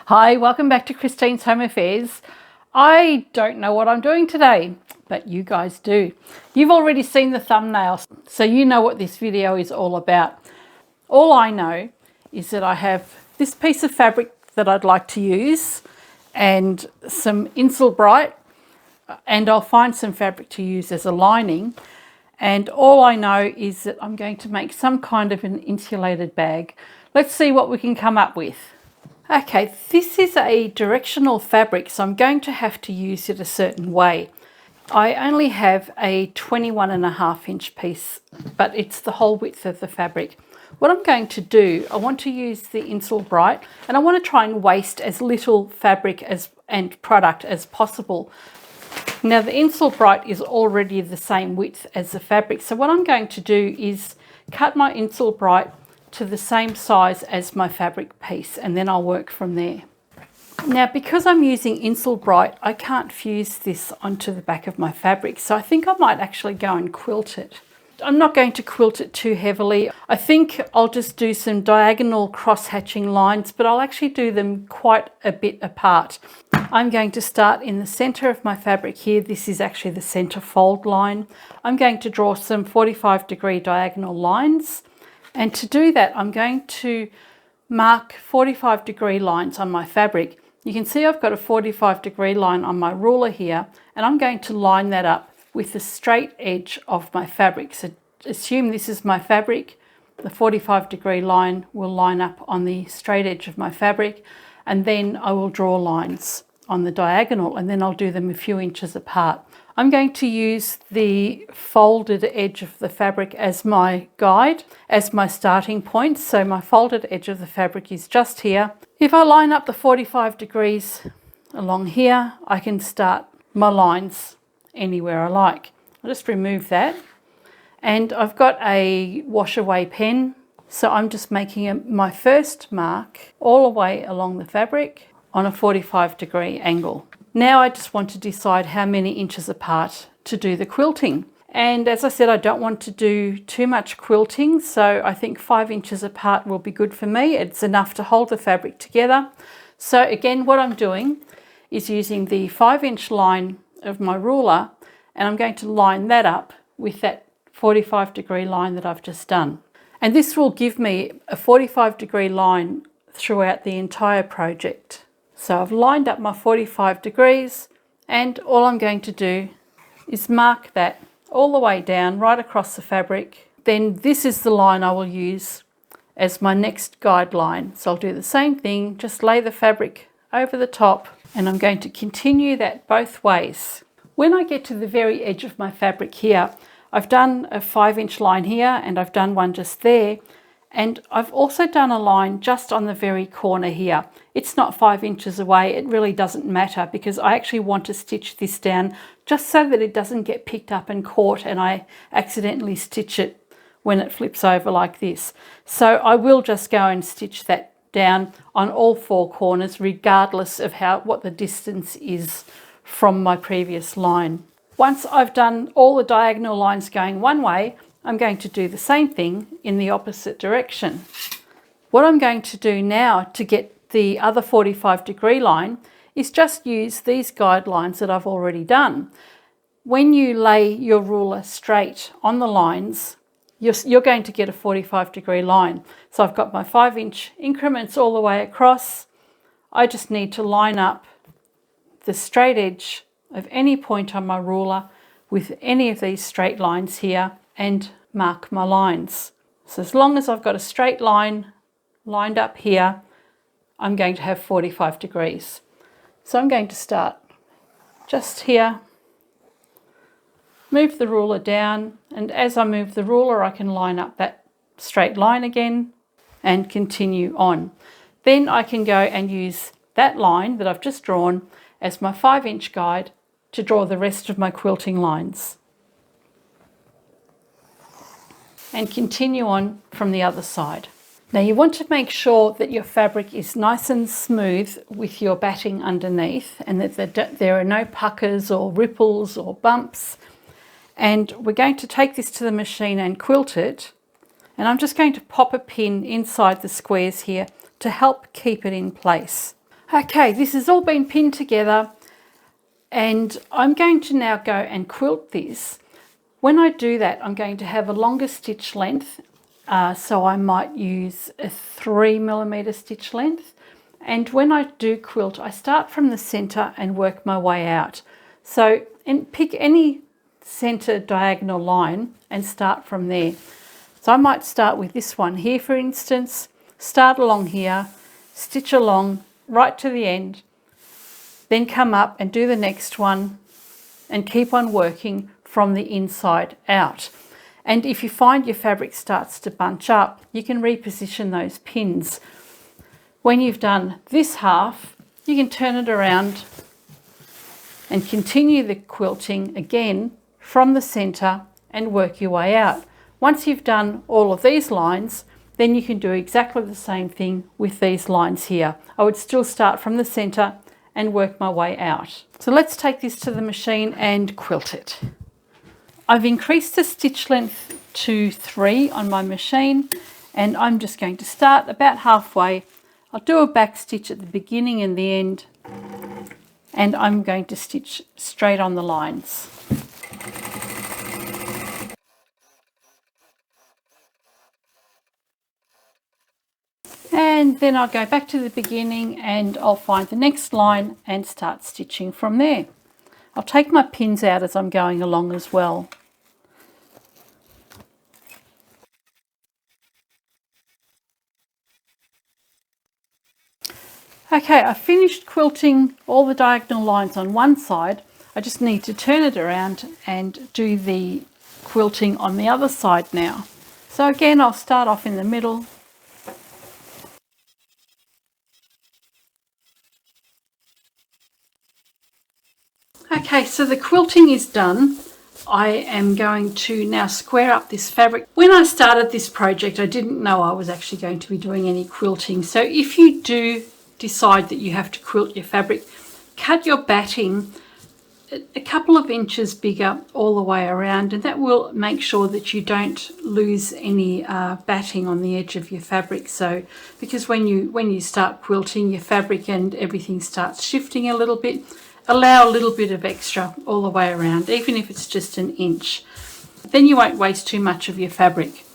Hi, welcome back to Christine's Home Affairs. I don't know what I'm doing today, but you guys do. You've already seen the thumbnail, so you know what this video is all about. All I know is that I have this piece of fabric that I'd like to use and some Insulbright, and I'll find some fabric to use as a lining. And all I know is that I'm going to make some kind of an insulated bag. Let's see what we can come up with. Okay, this is a directional fabric, so I'm going to have to use it a certain way. I only have a 21.5-inch piece, but it's the whole width of the fabric. What I'm going to do, I want to use the Insulbright, and I want to try and waste as little fabric and product as possible. Now the Insulbright is already the same width as the fabric, so what I'm going to do is cut my Insulbright to the same size as my fabric piece, and then I'll work from there. Now, because I'm using Insulbright, I can't fuse this onto the back of my fabric, so I think I might actually go and quilt it. I'm not going to quilt it too heavily. I think I'll just do some diagonal cross-hatching lines, but I'll actually do them quite a bit apart. I'm going to start in the center of my fabric here. This is actually the center fold line. I'm going to draw some 45-degree diagonal lines. And to do that, I'm going to mark 45-degree lines on my fabric. You can see I've got a 45-degree line on my ruler here, and I'm going to line that up with the straight edge of my fabric. So assume this is my fabric. The 45-degree line will line up on the straight edge of my fabric, and then I will draw lines on the diagonal, and then I'll do them a few inches apart. I'm going to use the folded edge of the fabric as my guide, as my starting point. So my folded edge of the fabric is just here. If I line up the 45 degrees along here, I can start my lines anywhere I like. I'll just remove that. And I've got a wash away pen. So I'm just making my first mark all the way along the fabric on a 45-degree angle. Now I just want to decide how many inches apart to do the quilting. And as I said, I don't want to do too much quilting, so I think 5 inches apart will be good for me. It's enough to hold the fabric together. So again, what I'm doing is using the 5-inch line of my ruler, and I'm going to line that up with that 45-degree line that I've just done. And this will give me a 45-degree line throughout the entire project. So I've lined up my 45 degrees, and all I'm going to do is mark that all the way down right across the fabric. Then this is the line I will use as my next guideline. So I'll do the same thing, just lay the fabric over the top, and I'm going to continue that both ways. When I get to the very edge of my fabric here, I've done a 5-inch line here, and I've done one just there. And I've also done a line just on the very corner here. It's not 5 inches away. It really doesn't matter because I actually want to stitch this down just so that it doesn't get picked up and caught and I accidentally stitch it when it flips over like this. So I will just go and stitch that down on all 4 corners regardless of what the distance is from my previous line. Once I've done all the diagonal lines going one way, I'm going to do the same thing in the opposite direction. What I'm going to do now to get the other 45-degree line is just use these guidelines that I've already done. When you lay your ruler straight on the lines, you're going to get a 45-degree line. So I've got my 5-inch increments all the way across. I just need to line up the straight edge of any point on my ruler with any of these straight lines here and mark my lines. So as long as I've got a straight line lined up here, I'm going to have 45 degrees. So I'm going to start just here, move the ruler down, and as I move the ruler I can line up that straight line again and continue on. Then I can go and use that line that I've just drawn as my 5-inch guide to draw the rest of my quilting lines. And continue on from the other side. Now you want to make sure that your fabric is nice and smooth with your batting underneath and that there are no puckers or ripples or bumps. And we're going to take this to the machine and quilt it. And I'm just going to pop a pin inside the squares here to help keep it in place. Okay, this has all been pinned together, and I'm going to now go and quilt this. When I do that, I'm going to have a longer stitch length, so I might use a 3mm stitch length. And when I do quilt, I start from the center and work my way out. So, and pick any center diagonal line and start from there. So I might start with this one here, for instance, start along here, stitch along right to the end, then come up and do the next one and keep on working from the inside out. And if you find your fabric starts to bunch up, you can reposition those pins. When you've done this half, you can turn it around and continue the quilting again from the center and work your way out. Once you've done all of these lines, then you can do exactly the same thing with these lines here. I would still start from the center and work my way out. So let's take this to the machine and quilt it. I've increased the stitch length to 3 on my machine, and I'm just going to start about halfway. I'll do a back stitch at the beginning and the end, and I'm going to stitch straight on the lines. And then I'll go back to the beginning and I'll find the next line and start stitching from there. I'll take my pins out as I'm going along as well. Okay, I finished quilting all the diagonal lines on one side. I just need to turn it around and do the quilting on the other side now. So again, I'll start off in the middle. Okay, so the quilting is done. I am going to now square up this fabric. When I started this project, I didn't know I was actually going to be doing any quilting. So if you do decide that you have to quilt your fabric, cut your batting a couple of inches bigger all the way around, and that will make sure that you don't lose any batting on the edge of your fabric. So because when you start quilting, your fabric and everything starts shifting a little bit, allow a little bit of extra all the way around, even if it's just an inch. Then you won't waste too much of your fabric.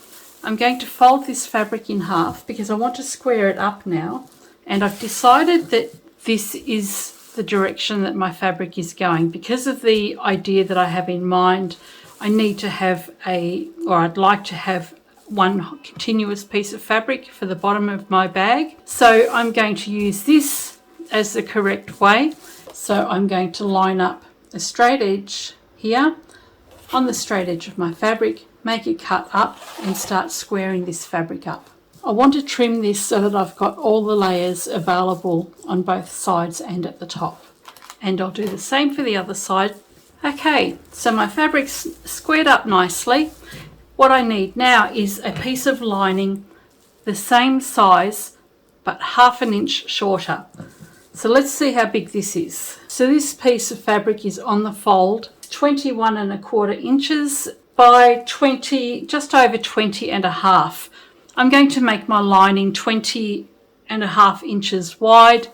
I'm going to fold this fabric in half because I want to square it up now, and I've decided that this is the direction that my fabric is going. Because of the idea that I have in mind, I need to have I'd like to have one continuous piece of fabric for the bottom of my bag. So I'm going to use this as the correct way. So I'm going to line up a straight edge here on the straight edge of my fabric, make it cut up and start squaring this fabric up. I want to trim this so that I've got all the layers available on both sides and at the top. And I'll do the same for the other side. Okay, so my fabric's squared up nicely. What I need now is a piece of lining the same size but half an inch shorter. So let's see how big this is. So this piece of fabric is on the fold, 21¼ inches by 20, just over 20½. I'm going to make my lining 20½ inches wide,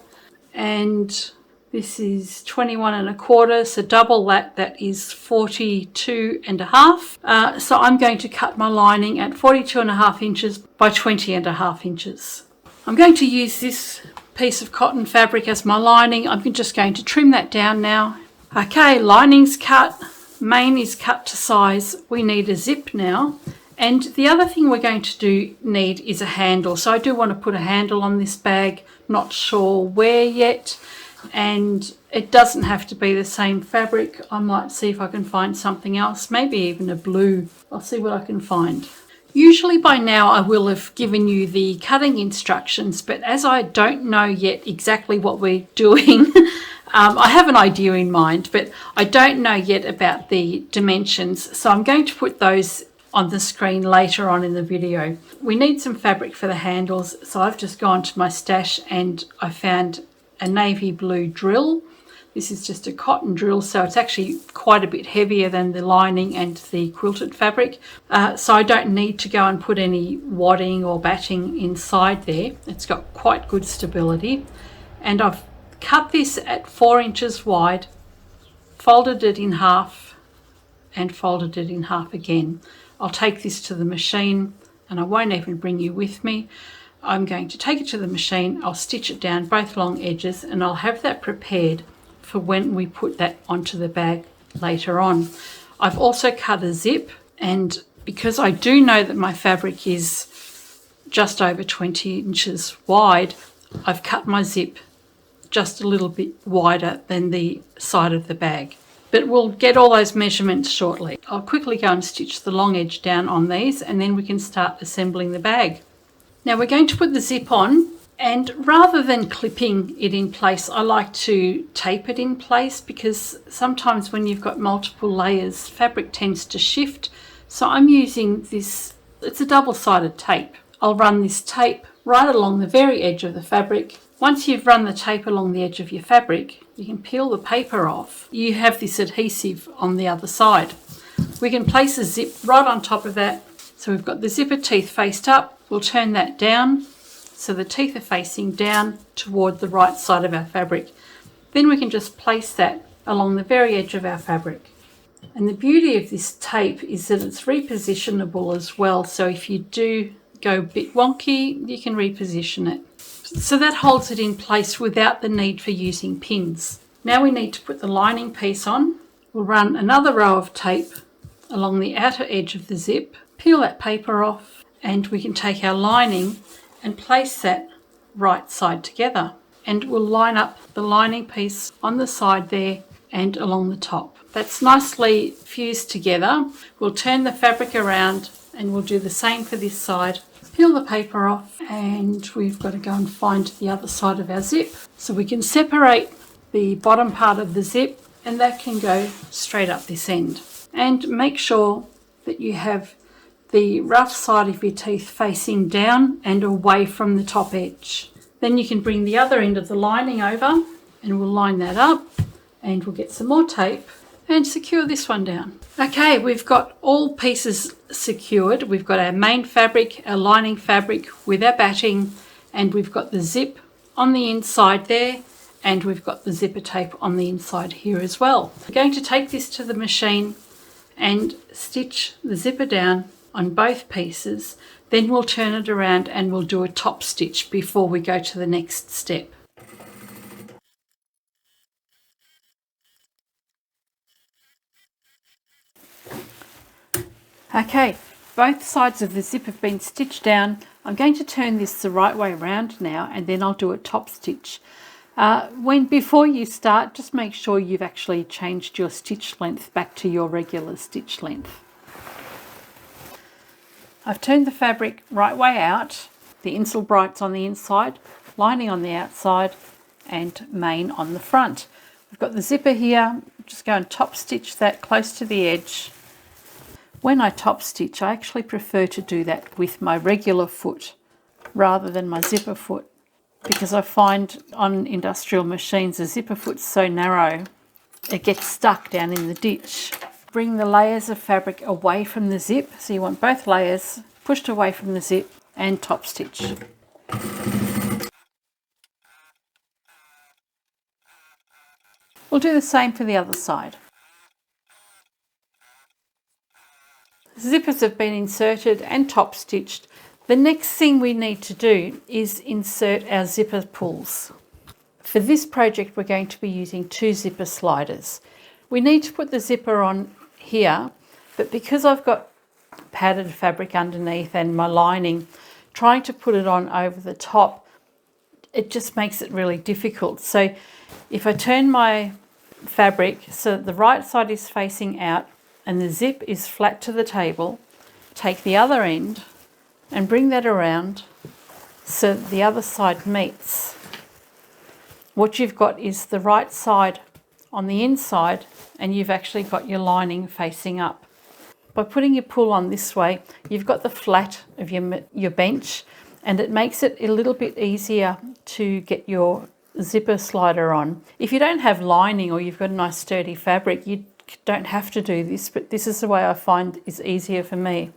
and this is 21¼ so double that, that is 42½. So I'm going to cut my lining at 42½ inches by 20½ inches. I'm going to use this piece of cotton fabric as my lining. I'm just going to trim that down now. Okay, lining's cut, main is cut to size. We need a zip now. And the other thing we're going to need is a handle. So I do want to put a handle on this bag, not sure where yet. And it doesn't have to be the same fabric. I might see if I can find something else, maybe even a blue. I'll see what I can find. Usually by now I will have given you the cutting instructions, but as I don't know yet exactly what we're doing, I have an idea in mind, but I don't know yet about the dimensions. So I'm going to put those on the screen later on in the video. We need some fabric for the handles, so I've just gone to my stash and I found a navy blue drill. This is just a cotton drill, so it's actually quite a bit heavier than the lining and the quilted fabric. So I don't need to go and put any wadding or batting inside there. It's got quite good stability. And I've cut this at 4 inches wide, folded it in half and folded it in half again. I'll take this to the machine and I won't even bring you with me. I'm going to take it to the machine, I'll stitch it down both long edges, and I'll have that prepared for when we put that onto the bag later on. I've also cut a zip, and because I do know that my fabric is just over 20 inches wide, I've cut my zip just a little bit wider than the side of the bag. But we'll get all those measurements shortly. I'll quickly go and stitch the long edge down on these, and then we can start assembling the bag. Now we're going to put the zip on, and rather than clipping it in place, I like to tape it in place, because sometimes when you've got multiple layers, fabric tends to shift. So I'm using this, it's a double-sided tape. I'll run this tape right along the very edge of the fabric. Once you've run the tape along the edge of your fabric, you can peel the paper off. You have this adhesive on the other side. We can place a zip right on top of that. So we've got the zipper teeth faced up. We'll turn that down so the teeth are facing down toward the right side of our fabric. Then we can just place that along the very edge of our fabric. And the beauty of this tape is that it's repositionable as well. So if you do go a bit wonky, you can reposition it. So that holds it in place without the need for using pins. Now we need to put the lining piece on. We'll run another row of tape along the outer edge of the zip, peel that paper off, and we can take our lining and place that right side together. And we'll line up the lining piece on the side there and along the top. That's nicely fused together. We'll turn the fabric around and we'll do the same for this side. Peel the paper off, and we've got to go and find the other side of our zip. So we can separate the bottom part of the zip, and that can go straight up this end. And make sure that you have the rough side of your teeth facing down and away from the top edge. Then you can bring the other end of the lining over, and we'll line that up, and we'll get some more tape and secure this one down. Okay, we've got all pieces secured. We've got our main fabric, our lining fabric with our batting, and we've got the zip on the inside there, and we've got the zipper tape on the inside here as well. We're going to take this to the machine and stitch the zipper down on both pieces. Then we'll turn it around and we'll do a top stitch before we go to the next step. Okay, both sides of the zip have been stitched down. I'm going to turn this the right way around now, and then I'll do a top stitch. Before you start, just make sure you've actually changed your stitch length back to your regular stitch length. I've turned the fabric right way out, the insul brights on the inside, lining on the outside, and main on the front. We've got the zipper here. Just go and top stitch that close to the edge. When I top stitch, I actually prefer to do that with my regular foot rather than my zipper foot, because I find on industrial machines the zipper foot's so narrow it gets stuck down in the ditch. Bring the layers of fabric away from the zip, so you want both layers pushed away from the zip, and top stitch. We'll do the same for the other side. Zippers have been inserted and top stitched. The next thing we need to do is insert our zipper pulls. For this project, we're going to be using 2 zipper sliders. We need to put the zipper on here, but because I've got padded fabric underneath and my lining, trying to put it on over the top, it just makes it really difficult. So if I turn my fabric so that the right side is facing out and the zip is flat to the table, take the other end and bring that around so that the other side meets. What you've got is the right side on the inside, and you've actually got your lining facing up. By putting your pull on this way, you've got the flat of your bench, and it makes it a little bit easier to get your zipper slider on. If you don't have lining or you've got a nice sturdy fabric, you don't have to do this, but this is the way I find is easier for me.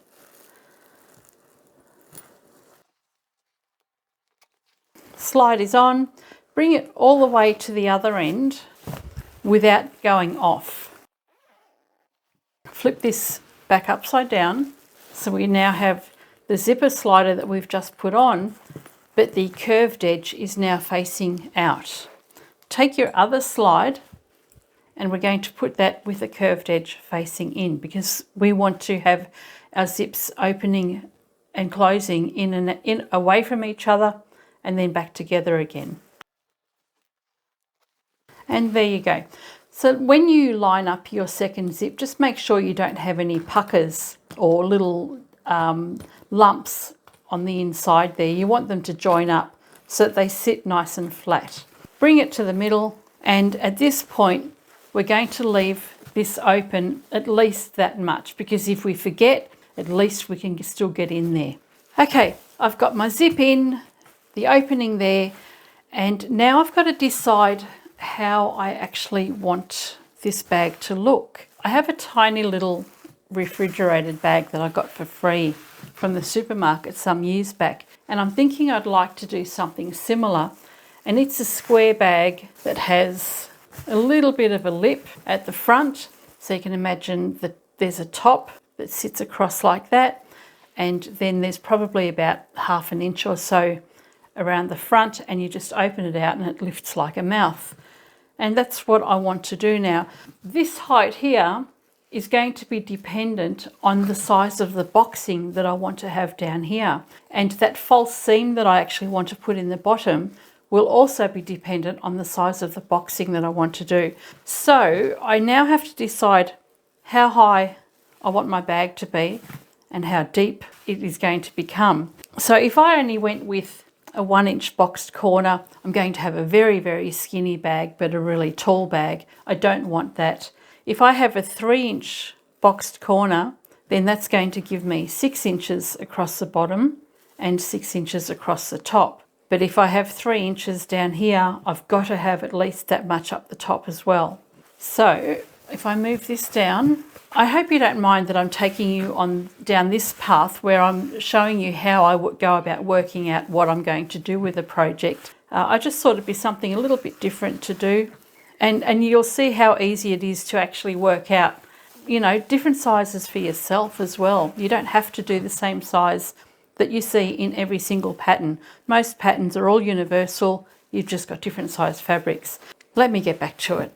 Slide is on. Bring it all the way to the other end without going off. Flip this back upside down. So we now have the zipper slider that we've just put on, but the curved edge is now facing out. Take your other slide and we're going to put that with the curved edge facing in, because we want to have our zips opening and closing in away from each other and then back together again. And there you go. So when you line up your second zip, just make sure you don't have any puckers or little lumps on the inside there. You want them to join up so that they sit nice and flat. Bring it to the middle, and at this point we're going to leave this open at least that much, because if we forget, at least we can still get in there. Okay, I've got my zip in, the opening there, and now I've got to decide how I actually want this bag to look. I have a tiny little refrigerated bag that I got for free from the supermarket some years back, and I'm thinking I'd like to do something similar. And it's a square bag that has a little bit of a lip at the front, so you can imagine that there's a top that sits across like that, and then there's probably about 1/2 inch or so around the front, and you just open it out and it lifts like a mouth. And that's what I want to do now. This height here is going to be dependent on the size of the boxing that I want to have down here, and that false seam that I actually want to put in the bottom will also be dependent on the size of the boxing that I want to do. So I now have to decide how high I want my bag to be and how deep it is going to become. So if I only went with a 1-inch boxed corner, I'm going to have a very, very skinny bag, but a really tall bag. I don't want that. If I have a 3-inch boxed corner, then that's going to give me 6 inches across the bottom and 6 inches across the top. But if I have 3 inches down here, I've got to have at least that much up the top as well. So if I move this down, I hope you don't mind that I'm taking you on down this path where I'm showing you how I would go about working out what I'm going to do with the project. I just thought it'd be something a little bit different to do. And you'll see how easy it is to actually work out, you know, different sizes for yourself as well. You don't have to do the same size that you see in every single pattern. Most patterns are all universal. You've just got different size fabrics. Let me get back to it.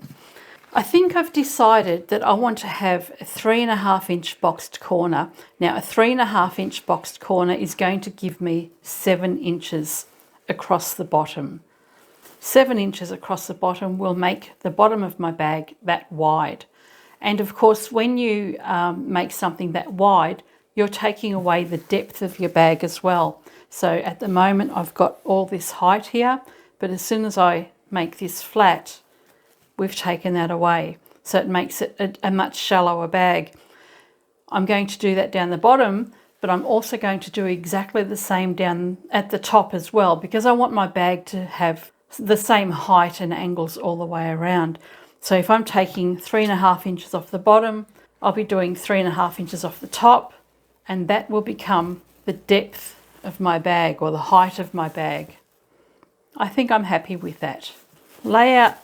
I think I've decided that I want to have a 3.5-inch boxed corner. Now a 3.5-inch boxed corner is going to give me 7 inches across the bottom. 7 inches across the bottom will make the bottom of my bag that wide. And of course, when you make something that wide, you're taking away the depth of your bag as well. So at the moment, I've got all this height here, but as soon as I make this flat, we've taken that away. So it makes it a much shallower bag. I'm going to do that down the bottom, but I'm also going to do exactly the same down at the top as well, because I want my bag to have the same height and angles all the way around. So if I'm taking 3.5 inches off the bottom, I'll be doing 3.5 inches off the top, and that will become the depth of my bag or the height of my bag. I think I'm happy with that. Lay out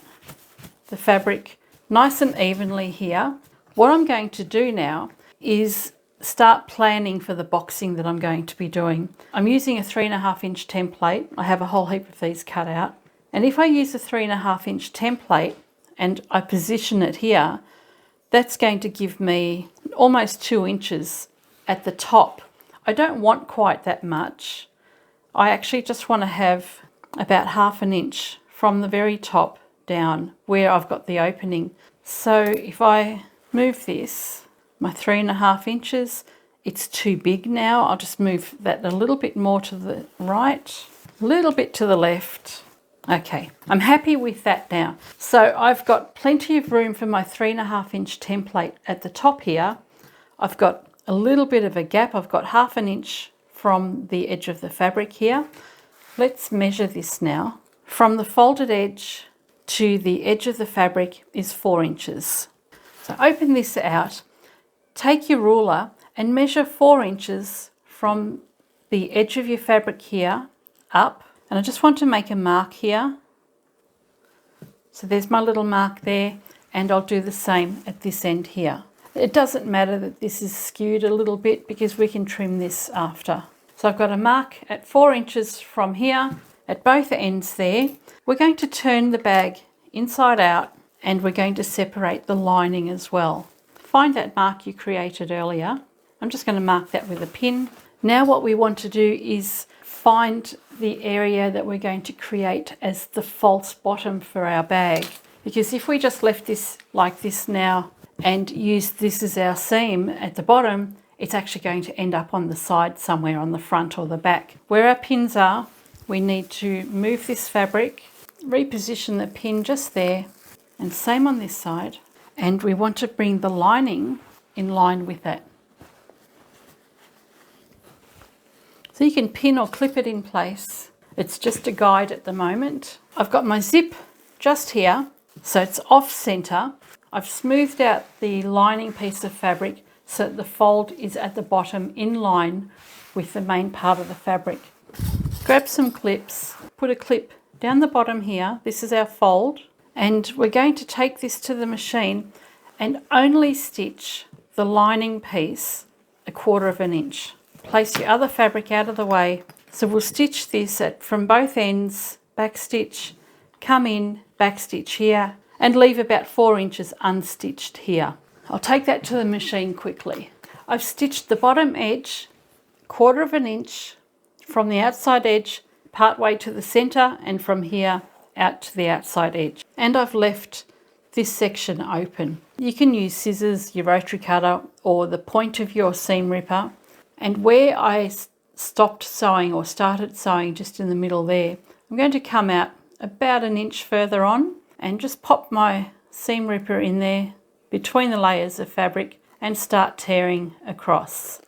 the fabric nice and evenly here. What I'm going to do now is start planning for the boxing that I'm going to be doing. I'm using a 3.5-inch template. I have a whole heap of these cut out. And if I use a 3.5-inch template and I position it here, that's going to give me almost 2 inches at the top. I don't want quite that much. I actually just want to have about 1/2 inch from the very top down where I've got the opening. So if I move this, my 3.5 inches, it's too big now. I'll just move that a little bit more to the right, a little bit to the left. Okay, I'm happy with that now. So I've got plenty of room for my 3.5-inch template at the top here. I've got a little bit of a gap. I've got 1/2 inch from the edge of the fabric here. Let's measure this now. From the folded edge to the edge of the fabric is 4 inches. So open this out, take your ruler and measure 4 inches from the edge of your fabric here up. And I just want to make a mark here So there's my little mark there, and I'll do the same at this end here. It doesn't matter that this is skewed a little bit because we can trim this after. So I've got a mark at 4 inches from here at both ends there. We're going to turn the bag inside out and we're going to separate the lining as well. Find that mark you created earlier. I'm just going to mark that with a pin. Now what we want to do is find the area that we're going to create as the false bottom for our bag. Because if we just left this like this now and use this as our seam at the bottom, it's actually going to end up on the side somewhere, on the front or the back. Where our pins are, we need to move this fabric, reposition the pin just there, and same on this side. And we want to bring the lining in line with that. So you can pin or clip it in place. It's just a guide at the moment. I've got my zip just here, so it's off center. I've smoothed out the lining piece of fabric so that the fold is at the bottom in line with the main part of the fabric. Grab some clips, put a clip down the bottom here. This is our fold, and we're going to take this to the machine and only stitch the lining piece 1/4 of an inch. Place your other fabric out of the way. So we'll stitch this from both ends, back stitch, come in, back stitch here, and leave about 4 inches unstitched here. I'll take that to the machine quickly. I've stitched the bottom edge 1/4 of an inch from the outside edge part way to the center, and from here out to the outside edge. And I've left this section open. You can use scissors, your rotary cutter, or the point of your seam ripper. And where I stopped sewing or started sewing just in the middle there, I'm going to come out about an inch further on and just pop my seam ripper in there between the layers of fabric and start tearing across.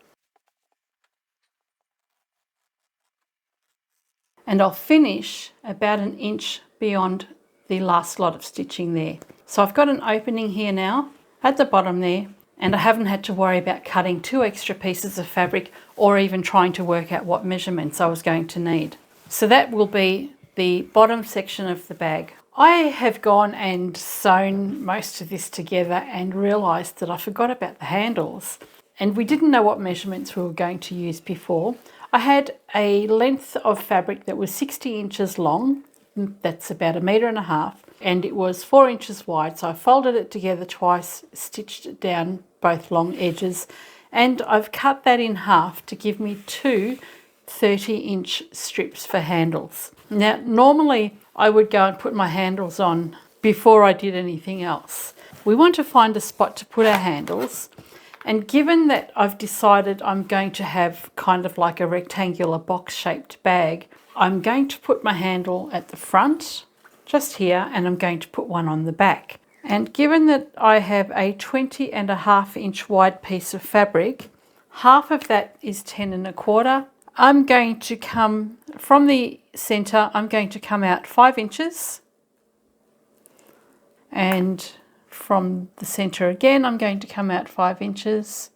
And I'll finish about an inch beyond the last lot of stitching there. So I've got an opening here now at the bottom there, and I haven't had to worry about cutting 2 extra pieces of fabric or even trying to work out what measurements I was going to need. So that will be the bottom section of the bag. I have gone and sewn most of this together and realised that I forgot about the handles, and we didn't know what measurements we were going to use before. I had a length of fabric that was 60 inches long, that's about 1.5 meters, and it was 4 inches wide. So I folded it together twice, stitched it down both long edges, and I've cut that in half to give me 2 30-inch strips for handles. Now, normally I would go and put my handles on before I did anything else. We want to find a spot to put our handles, and given that I've decided I'm going to have kind of like a rectangular box-shaped bag, I'm going to put my handle at the front, just here, and I'm going to put one on the back. And given that I have a 20.5 inch wide piece of fabric, half of that is 10.25. I'm going to come from the center, I'm going to come out 5 inches, and from the center again I'm going to come out 5 inches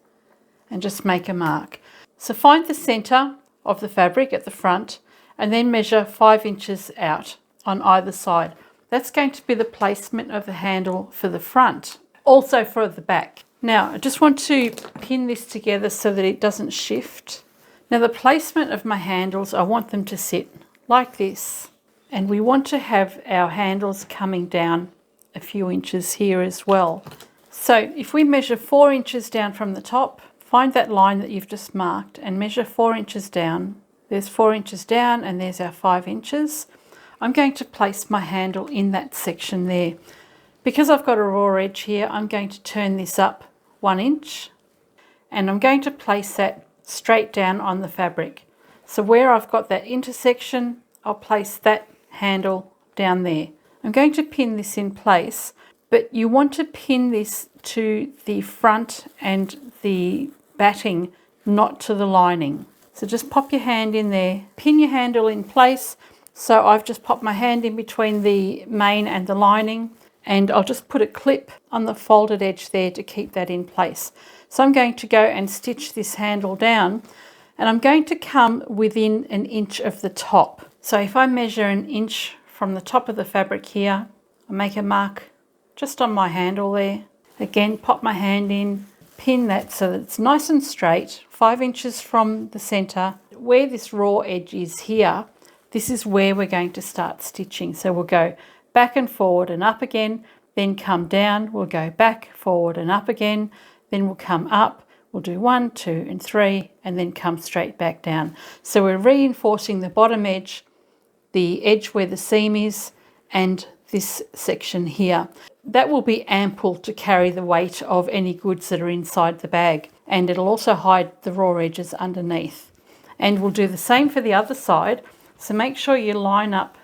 and just make a mark. So find the center of the fabric at the front and then measure 5 inches out on either side. That's going to be the placement of the handle for the front, also for the back. Now I just want to pin this together so that it doesn't shift. Now the placement of my handles, I want them to sit like this, and we want to have our handles coming down a few inches here as well. So if we measure 4 inches down from the top, find that line that you've just marked and measure 4 inches down. There's 4 inches down and there's our 5 inches. I'm going to place my handle in that section there. Because I've got a raw edge here, I'm going to turn this up 1 inch, and I'm going to place that straight down on the fabric. So where I've got that intersection, I'll place that handle down there. I'm going to pin this in place, but you want to pin this to the front and the batting, not to the lining. So just pop your hand in there, pin your handle in place. So I've just popped my hand in between the main and the lining, and I'll just put a clip on the folded edge there to keep that in place. So I'm going to go and stitch this handle down, and I'm going to come within 1 inch of the top. So if I measure 1 inch from the top of the fabric here, I make a mark just on my handle there. Again, pop my hand in, pin that so that it's nice and straight, 5 inches from the center. Where this raw edge is here, this is where we're going to start stitching. So we'll go back and forward and up again, then come down, we'll go back, forward and up again, then we'll come up, we'll do 1, 2 and 3, and then come straight back down. So we're reinforcing the bottom edge, the edge where the seam is, and this section here. That will be ample to carry the weight of any goods that are inside the bag, and it'll also hide the raw edges underneath. And we'll do the same for the other side. So make sure you line up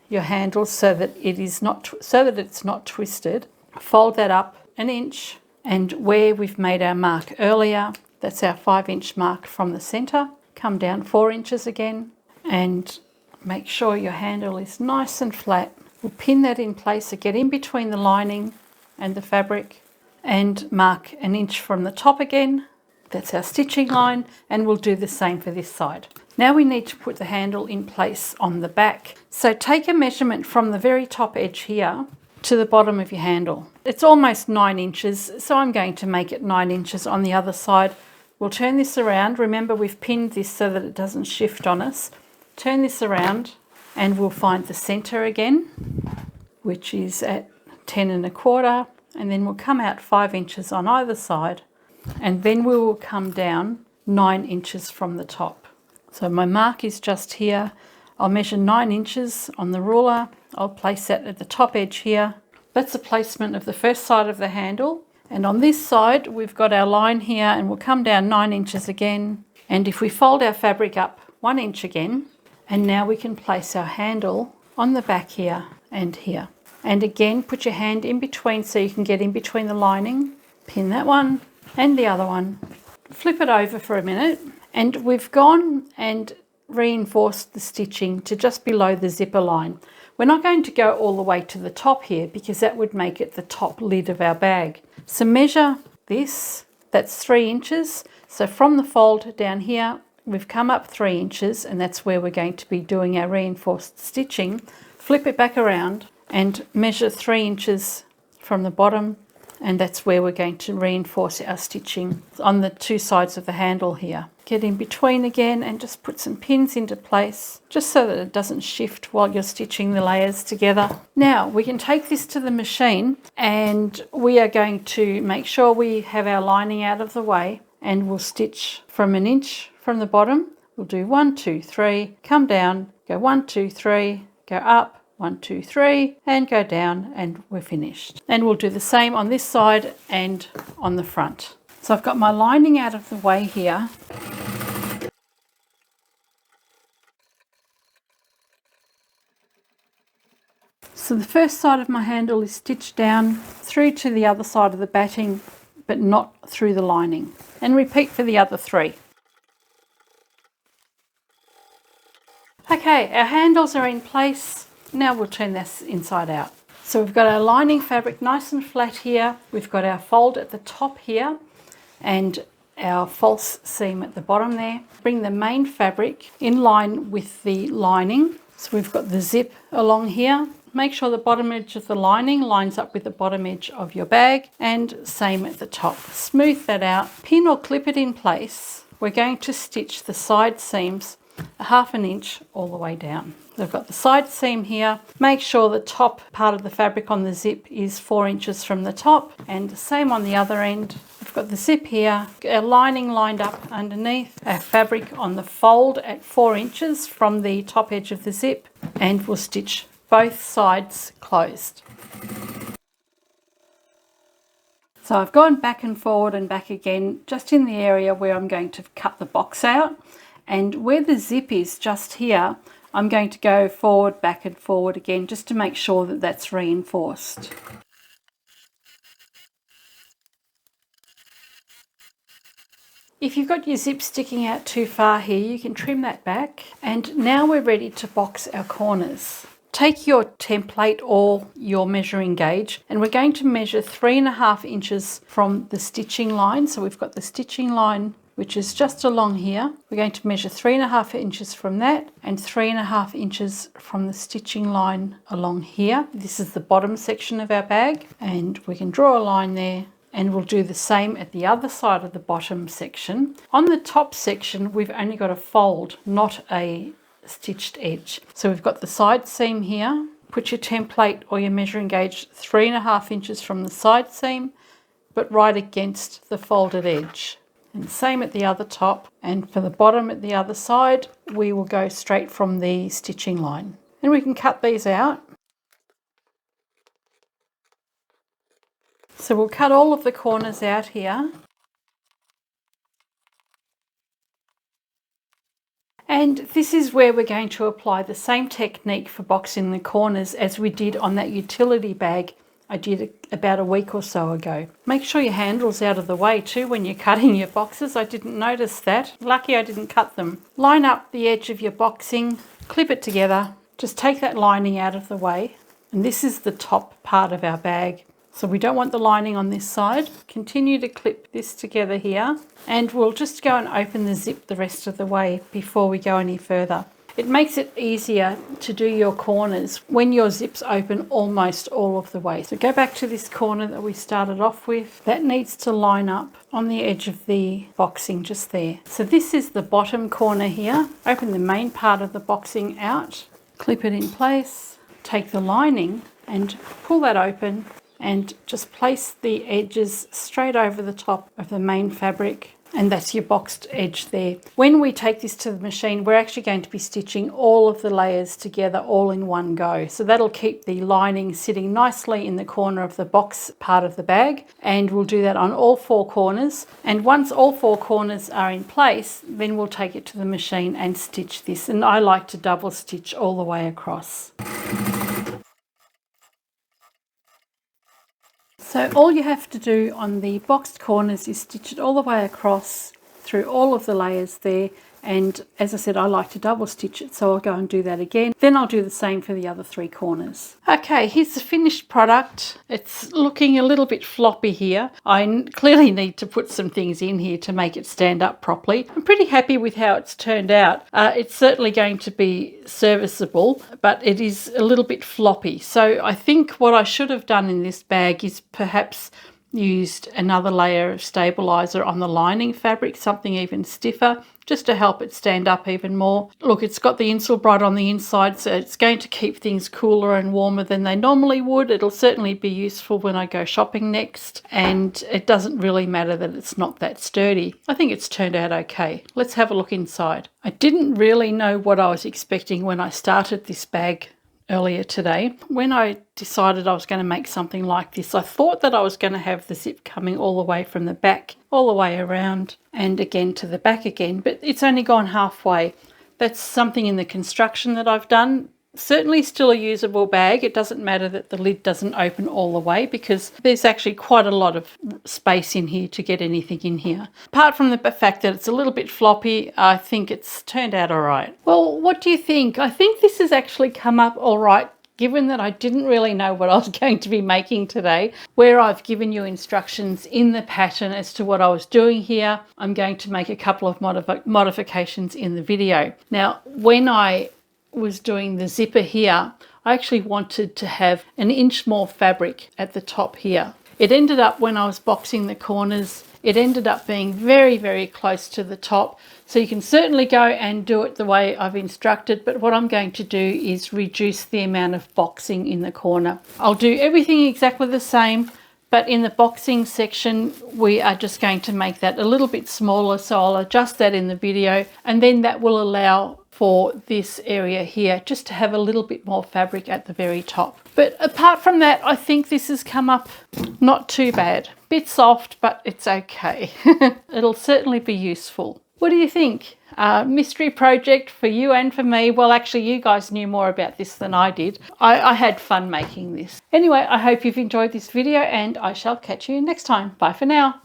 your handle so that it's not twisted. Fold that up an inch, and where we've made our mark earlier, that's our 5-inch mark from the center. Come down 4 inches again, and make sure your handle is nice and flat. We'll pin that in place, so get in between the lining and the fabric, and mark an inch from the top again. That's our stitching line, and we'll do the same for this side. Now we need to put the handle in place on the back. So take a measurement from the very top edge here to the bottom of your handle. It's almost 9 inches, so I'm going to make it 9 inches on the other side. We'll turn this around. Remember, we've pinned this so that it doesn't shift on us. Turn this around, and we'll find the center again, which is at 10 1/4, and then we'll come out 5 inches on either side, and then we will come down 9 inches from the top. So my mark is just here. I'll measure 9 inches on the ruler. I'll place that at the top edge here. That's the placement of the first side of the handle. And on this side, we've got our line here, and we'll come down 9 inches again. And if we fold our fabric up 1 inch again, and now we can place our handle on the back here and here. And again, put your hand in between so you can get in between the lining. Pin that one and the other one. Flip it over for a minute. And we've gone and reinforced the stitching to just below the zipper line. We're not going to go all the way to the top here because that would make it the top lid of our bag. So measure this, that's 3 inches. So from the fold down here, we've come up 3 inches, and that's where we're going to be doing our reinforced stitching. Flip it back around and measure 3 inches from the bottom, and that's where we're going to reinforce our stitching on the two sides of the handle here. Get in between again and just put some pins into place just so that it doesn't shift while you're stitching the layers together. Now we can take this to the machine, and we are going to make sure we have our lining out of the way, and we'll stitch from an inch from the bottom. We'll do 1, 2, 3, come down, go 1, 2, 3, go up, 1, 2, 3, and go down, and we're finished. And we'll do the same on this side and on the front. So I've got my lining out of the way here. So the first side of my handle is stitched down through to the other side of the batting, but not through the lining. And repeat for the other 3. Okay, our handles are in place. Now we'll turn this inside out. So we've got our lining fabric nice and flat here. We've got our fold at the top here and our false seam at the bottom there. Bring the main fabric in line with the lining. So we've got the zip along here. Make sure the bottom edge of the lining lines up with the bottom edge of your bag, and same at the top. Smooth that out, pin or clip it in place. We're going to stitch the side seams 1/2 inch all the way down. We've got the side seam here. Make sure the top part of the fabric on the zip is 4 inches from the top, and same on the other end. We've got the zip here, our lining lined up underneath, our fabric on the fold at 4 inches from the top edge of the zip, and we'll stitch both sides closed. So I've gone back and forward and back again, just in the area where I'm going to cut the box out, and where the zip is just here, I'm going to go forward, back and forward again, just to make sure that that's reinforced. If you've got your zip sticking out too far here, you can trim that back. And now we're ready to box our corners. Take your template or your measuring gauge, and we're going to measure 3.5 inches from the stitching line. So we've got the stitching line, which is just along here. We're going to measure 3.5 inches from that and 3.5 inches from the stitching line along here. This is the bottom section of our bag, and we can draw a line there, and we'll do the same at the other side of the bottom section. On the top section, we've only got a fold, not a stitched edge. So we've got the side seam here. Put your template or your measuring gauge 3.5 inches from the side seam, but right against the folded edge. And same at the other top, and for the bottom at the other side, we will go straight from the stitching line. And we can cut these out. So we'll cut all of the corners out here. And this is where we're going to apply the same technique for boxing the corners as we did on that utility bag I did about a week or so ago. Make sure your handle's out of the way too when you're cutting your boxes. I didn't notice that. Lucky I didn't cut them. Line up the edge of your boxing, clip it together. Just take that lining out of the way. And this is the top part of our bag. So we don't want the lining on this side. Continue to clip this together here. And we'll just go and open the zip the rest of the way before we go any further. It makes it easier to do your corners when your zips open almost all of the way. So go back to this corner that we started off with. That needs to line up on the edge of the boxing just there. So this is the bottom corner here. Open the main part of the boxing out, clip it in place, take the lining and pull that open and just place the edges straight over the top of the main fabric. And that's your boxed edge there. When we take this to the machine, we're actually going to be stitching all of the layers together all in one go. So that'll keep the lining sitting nicely in the corner of the box part of the bag. And we'll do that on all 4 corners. And once all 4 corners are in place, then we'll take it to the machine and stitch this. And I like to double stitch all the way across. So all you have to do on the boxed corners is stitch it all the way across through all of the layers there. And as I said, I like to double stitch it, so I'll go and do that again. Then I'll do the same for the other 3 corners. Okay, here's the finished product. It's looking a little bit floppy here. I clearly need to put some things in here to make it stand up properly. I'm pretty happy with how it's turned out. It's certainly going to be serviceable, but it is a little bit floppy. So I think what I should have done in this bag is perhaps used another layer of stabilizer on the lining fabric, something even stiffer, just to help it stand up even more. Look, it's got the Insulbright on the inside, so it's going to keep things cooler and warmer than they normally would. It'll certainly be useful when I go shopping next, and it doesn't really matter that it's not that sturdy. I think it's turned out okay. Let's have a look inside. I didn't really know what I was expecting when I started this bag earlier today. When I decided I was going to make something like this, I thought that I was going to have the zip coming all the way from the back, all the way around and again to the back again, but it's only gone halfway. That's something in the construction that I've done. Certainly still a usable bag. It doesn't matter that the lid doesn't open all the way because there's actually quite a lot of space in here to get anything in here. Apart from the fact that it's a little bit floppy, I think it's turned out all right. Well, what do you think? I think this has actually come up all right, given that I didn't really know what I was going to be making today. Where I've given you instructions in the pattern as to what I was doing here, I'm going to make a couple of modifications in the video. Now, when I was doing the zipper here, I actually wanted to have 1 inch more fabric at the top here. It ended up, when I was boxing the corners, it ended up being very, very close to the top. So you can certainly go and do it the way I've instructed, but what I'm going to do is reduce the amount of boxing in the corner. I'll do everything exactly the same, but in the boxing section, we are just going to make that a little bit smaller. So I'll adjust that in the video, and then that will allow for this area here just to have a little bit more fabric at the very top. But apart from that, I think this has come up not too bad. Bit soft, but it's okay. It'll certainly be useful. What do you think? Mystery project for you and for me. Well, actually, you guys knew more about this than I did. I had fun making this. Anyway, I hope you've enjoyed this video, and I shall catch you next time. Bye for now.